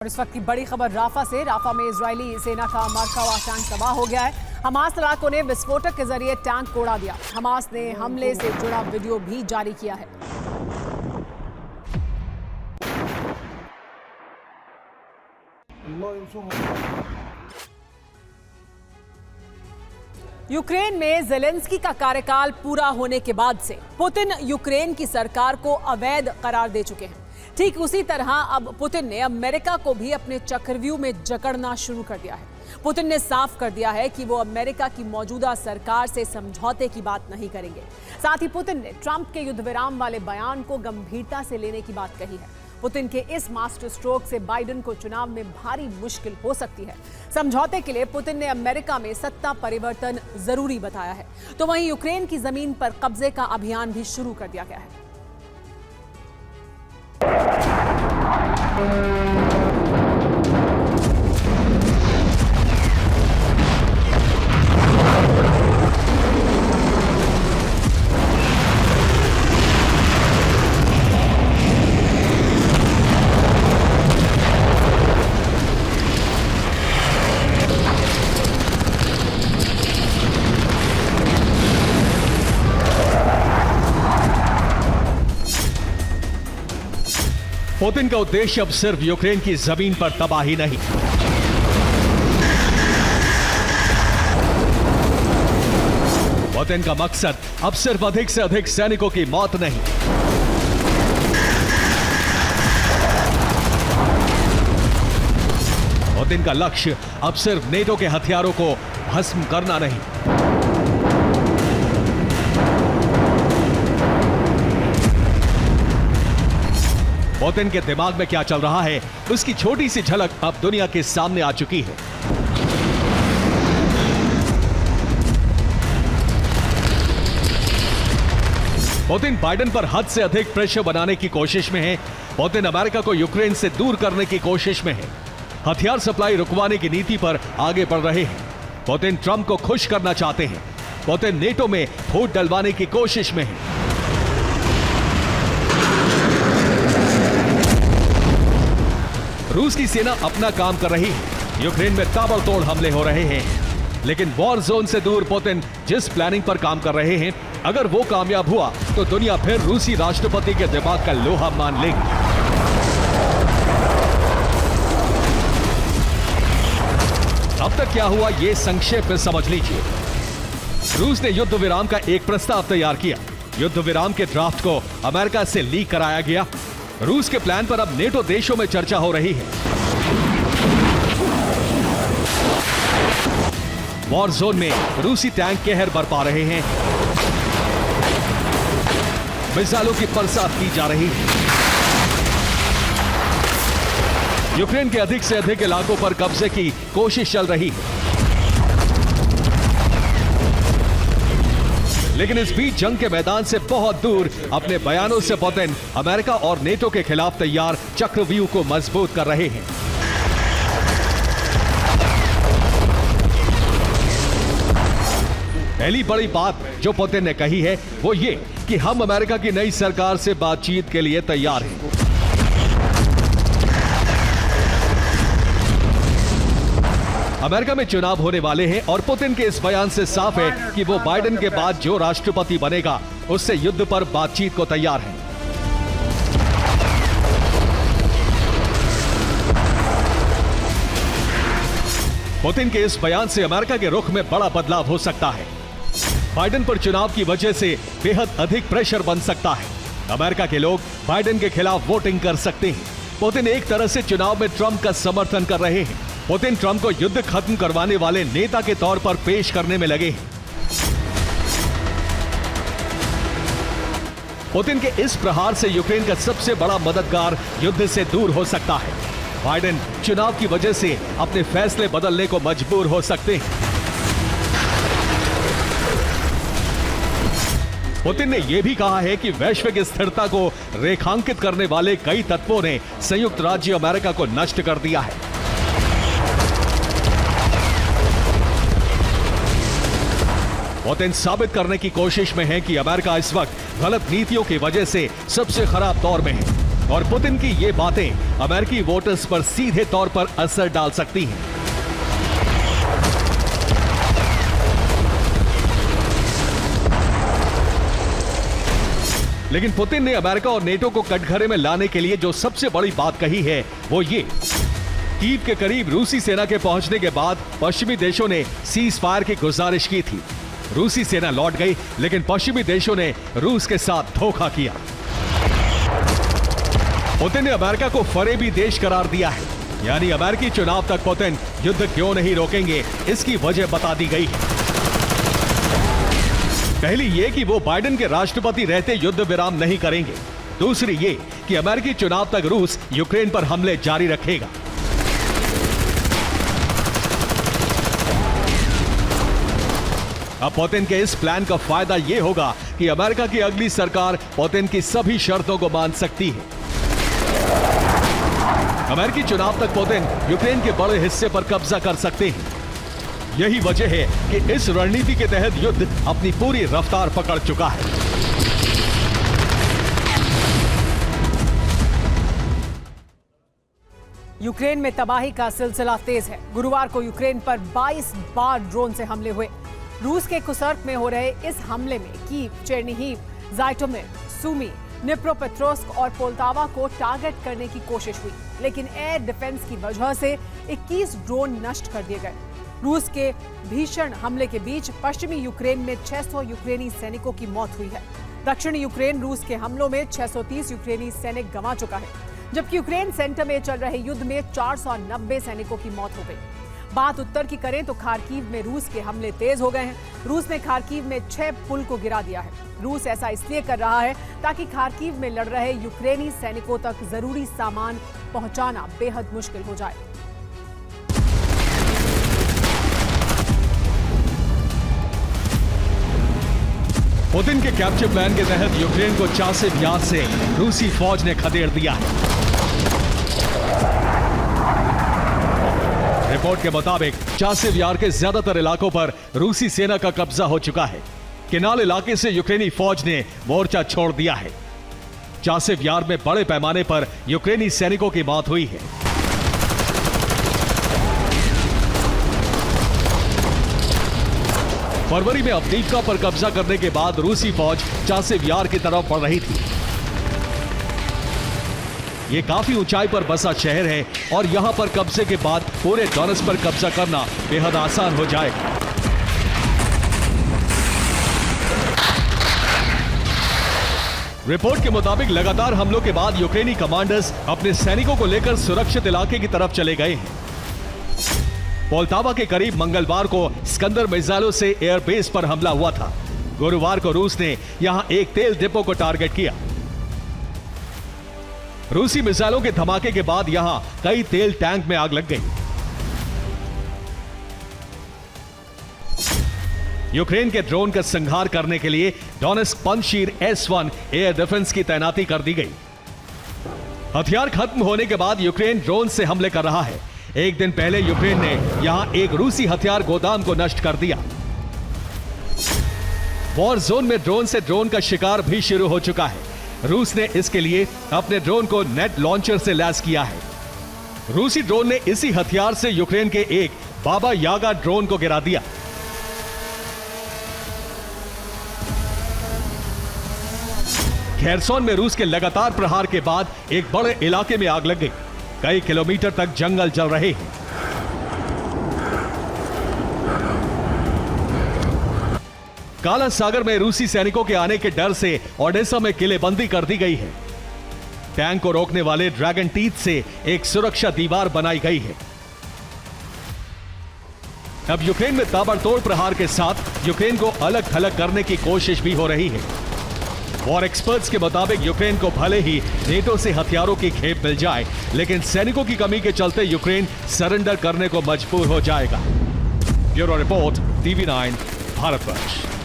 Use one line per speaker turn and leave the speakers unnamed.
और इस वक्त की बड़ी खबर राफा से। राफा में इजरायली सेना का मरका हुआ टैंक तबाह हो गया है। हमास लड़ाकों ने विस्फोटक के जरिए टैंक को उड़ा दिया। हमास ने हमले से जुड़ा वीडियो भी जारी किया है। यूक्रेन में जेलेंस्की का कार्यकाल पूरा होने के बाद से पुतिन यूक्रेन की सरकार को अवैध करार दे चुके हैं। ठीक उसी तरह अब पुतिन ने अमेरिका को भी अपने चक्रव्यूह में जकड़ना शुरू कर दिया है। पुतिन ने साफ कर दिया है कि वो अमेरिका की मौजूदा सरकार से समझौते की बात नहीं करेंगे। साथ ही पुतिन ने ट्रंप के युद्ध विराम वाले बयान को गंभीरता से लेने की बात कही है। पुतिन के इस मास्टर स्ट्रोक से बाइडेन को चुनाव में भारी मुश्किल हो सकती है। समझौते के लिए पुतिन ने अमेरिका में सत्ता परिवर्तन जरूरी बताया है, तो वहीं यूक्रेन की जमीन पर कब्जे का अभियान भी शुरू कर दिया गया है।
पुतिन का उद्देश्य अब सिर्फ यूक्रेन की जमीन पर तबाही नहीं, पुतिन का मकसद अब सिर्फ अधिक से अधिक सैनिकों की मौत नहीं, पुतिन का लक्ष्य अब सिर्फ नेटो के हथियारों को भस्म करना नहीं, पुतिन के दिमाग में क्या चल रहा है उसकी छोटी सी झलक अब दुनिया के सामने आ चुकी है। पुतिन बाइडेन पर हद से अधिक प्रेशर बनाने की कोशिश में है। पुतिन अमेरिका को यूक्रेन से दूर करने की कोशिश में है। हथियार सप्लाई रुकवाने की नीति पर आगे बढ़ रहे हैं। पुतिन ट्रंप को खुश करना चाहते हैं। पुतिन नेटो में फूट डलवाने की कोशिश में है। रूस की सेना अपना काम कर रही है। यूक्रेन में ताबड़तोड़ हमले हो रहे हैं, लेकिन वॉर जोन से दूर पुतिन जिस प्लानिंग पर काम कर रहे हैं, अगर वो कामयाब हुआ तो दुनिया फिर रूसी राष्ट्रपति के दिमाग का लोहा मान लेगी। अब तक क्या हुआ ये संक्षेप में समझ लीजिए। रूस ने युद्ध विराम का एक प्रस्ताव तैयार किया। युद्ध विराम के ड्राफ्ट को अमेरिका से लीक कराया गया। रूस के प्लान पर अब नेटो देशों में चर्चा हो रही है। वॉर जोन में रूसी टैंक कहर बरपा रहे हैं। मिसाइलों की बरसात की जा रही है। यूक्रेन के अधिक से अधिक इलाकों पर कब्जे की कोशिश चल रही है। लेकिन इस बीच जंग के मैदान से बहुत दूर अपने बयानों से पुतिन अमेरिका और नेटो के खिलाफ तैयार चक्रव्यूह को मजबूत कर रहे हैं। पहली बड़ी बात जो पुतिन ने कही है वो ये कि हम अमेरिका की नई सरकार से बातचीत के लिए तैयार हैं। अमेरिका में चुनाव होने वाले हैं और पुतिन के इस बयान से साफ है कि वो बाइडेन के बाद जो राष्ट्रपति बनेगा उससे युद्ध पर बातचीत को तैयार है। पुतिन के इस बयान से अमेरिका के रुख में बड़ा बदलाव हो सकता है। बाइडेन पर चुनाव की वजह से बेहद अधिक प्रेशर बन सकता है। अमेरिका के लोग बाइडेन के खिलाफ वोटिंग कर सकते हैं। पुतिन एक तरह से चुनाव में ट्रंप का समर्थन कर रहे हैं। पुतिन ट्रंप को युद्ध खत्म करवाने वाले नेता के तौर पर पेश करने में लगे हैं। पुतिन के इस प्रहार से यूक्रेन का सबसे बड़ा मददगार युद्ध से दूर हो सकता है। बाइडेन चुनाव की वजह से अपने फैसले बदलने को मजबूर हो सकते हैं। पुतिन ने यह भी कहा है कि वैश्विक स्थिरता को रेखांकित करने वाले कई तत्वों ने संयुक्त राज्य अमेरिका को नष्ट कर दिया है। पुतिन साबित करने की कोशिश में है कि अमेरिका इस वक्त गलत नीतियों की वजह से सबसे खराब दौर में है। और पुतिन की ये बातें अमेरिकी वोटर्स पर सीधे तौर पर असर डाल सकती हैं। लेकिन पुतिन ने अमेरिका और नेटो को कटघरे में लाने के लिए जो सबसे बड़ी बात कही है वो ये, कीव के करीब रूसी सेना के पहुंचने के बाद पश्चिमी देशों ने सीज फायर की गुजारिश की थी। रूसी सेना लौट गई, लेकिन पश्चिमी देशों ने रूस के साथ धोखा किया। पुतिन ने अमेरिका को फरेबी देश करार दिया है, यानी अमेरिकी चुनाव तक पुतिन युद्ध क्यों नहीं रोकेंगे, इसकी वजह बता दी गई है। पहली ये कि वो बाइडेन के राष्ट्रपति रहते युद्ध विराम नहीं करेंगे। दूसरी ये कि अमेरिकी चुनाव तक रूस यूक्रेन पर हमले जारी रखेगा। अब पुतिन के इस प्लान का फायदा यह होगा कि अमेरिका की अगली सरकार पुतिन की सभी शर्तों को मान सकती है। अमेरिकी चुनाव तक पुतिन यूक्रेन के बड़े हिस्से पर कब्जा कर सकते हैं। यही वजह है कि इस रणनीति के तहत युद्ध अपनी पूरी रफ्तार पकड़ चुका है।
यूक्रेन में तबाही का सिलसिला तेज है। गुरुवार को यूक्रेन पर 22 बार ड्रोन से हमले हुए। रूस के कुर्स्क में हो रहे इस हमले में कीव, चेर्निहिव, ज़ाइटोमिर, सूमी, निप्रोपेट्रोव्स्क और पोल्टावा को टारगेट करने की कोशिश हुई, लेकिन एयर डिफेंस की वजह से 21 ड्रोन नष्ट कर दिए गए। रूस के भीषण हमले के बीच पश्चिमी यूक्रेन में 600 यूक्रेनी सैनिकों की मौत हुई है। दक्षिणी यूक्रेन रूस के हमलों में 630 यूक्रेनी सैनिक गंवा चुका है, जबकि यूक्रेन सेंटर में चल रहे युद्ध में 490 सैनिकों की मौत हो गई। बात उत्तर की करें तो खार्किव में रूस के हमले तेज हो गए हैं। रूस ने खार्किव में 6 पुल को गिरा दिया है। रूस ऐसा इसलिए कर रहा है ताकि खार्किव में लड़ रहे यूक्रेनी सैनिकों तक जरूरी सामान पहुंचाना बेहद मुश्किल हो जाए।
पुतिन के कैप्चर प्लान के तहत यूक्रेन को चासिव यार से रूसी फौज ने खदेड़ दिया है। रिपोर्ट के मुताबिक चासिव यार के ज्यादातर इलाकों पर रूसी सेना का कब्जा हो चुका है। किनाल इलाके से यूक्रेनी फौज ने मोर्चा छोड़ दिया है। चासिव यार में बड़े पैमाने पर यूक्रेनी सैनिकों की मौत हुई है। फरवरी में अवदीव्का पर कब्जा करने के बाद रूसी फौज चासिव यार की तरफ बढ़ रही थी। ये काफी ऊंचाई पर बसा शहर है और यहां पर कब्जे के बाद पूरे डोनेट्स्क पर कब्जा करना बेहद आसान हो जाएगा। रिपोर्ट के मुताबिक लगातार हमलों के बाद यूक्रेनी कमांडर्स अपने सैनिकों को लेकर सुरक्षित इलाके की तरफ चले गए हैं। पोल्टावा के करीब मंगलवार को स्कंदर मिसाइलों से एयरबेस पर हमला हुआ था। गुरुवार को रूस ने यहां एक तेल डिपो को टारगेट किया। रूसी मिसाइलों के धमाके के बाद यहां कई तेल टैंक में आग लग गई। यूक्रेन के ड्रोन का संहार करने के लिए Donetsk Panjshir S-1 air defence की तैनाती कर दी गई। हथियार खत्म होने के बाद यूक्रेन ड्रोन से हमले कर रहा है। एक दिन पहले यूक्रेन ने यहां एक रूसी हथियार गोदाम को नष्ट कर दिया। वॉर जोन में ड्रोन से ड्रोन का शिकार भी शुरू हो चुका है। रूस ने इसके लिए अपने ड्रोन को नेट लॉन्चर से लैस किया है। रूसी ड्रोन ने इसी हथियार से यूक्रेन के एक बाबा यागा ड्रोन को गिरा दिया। खेरसोन में रूस के लगातार प्रहार के बाद एक बड़े इलाके में आग लग गई। कई किलोमीटर तक जंगल जल रहे हैं। काला सागर में रूसी सैनिकों के आने के डर से ओडेसा में किलेबंदी कर दी गई है। टैंक को रोकने वाले ड्रैगन टीथ से एक सुरक्षा दीवार बनाई गई है। अब यूक्रेन में ताबड़तोड़ प्रहार के साथ यूक्रेन को अलग थलग करने की कोशिश भी हो रही है। वॉर एक्सपर्ट्स के मुताबिक यूक्रेन को भले ही नेटो से हथियारों की खेप मिल जाए, लेकिन सैनिकों की कमी के चलते यूक्रेन सरेंडर करने को मजबूर हो जाएगा। Bureau report, TV9, Bharatvarsh.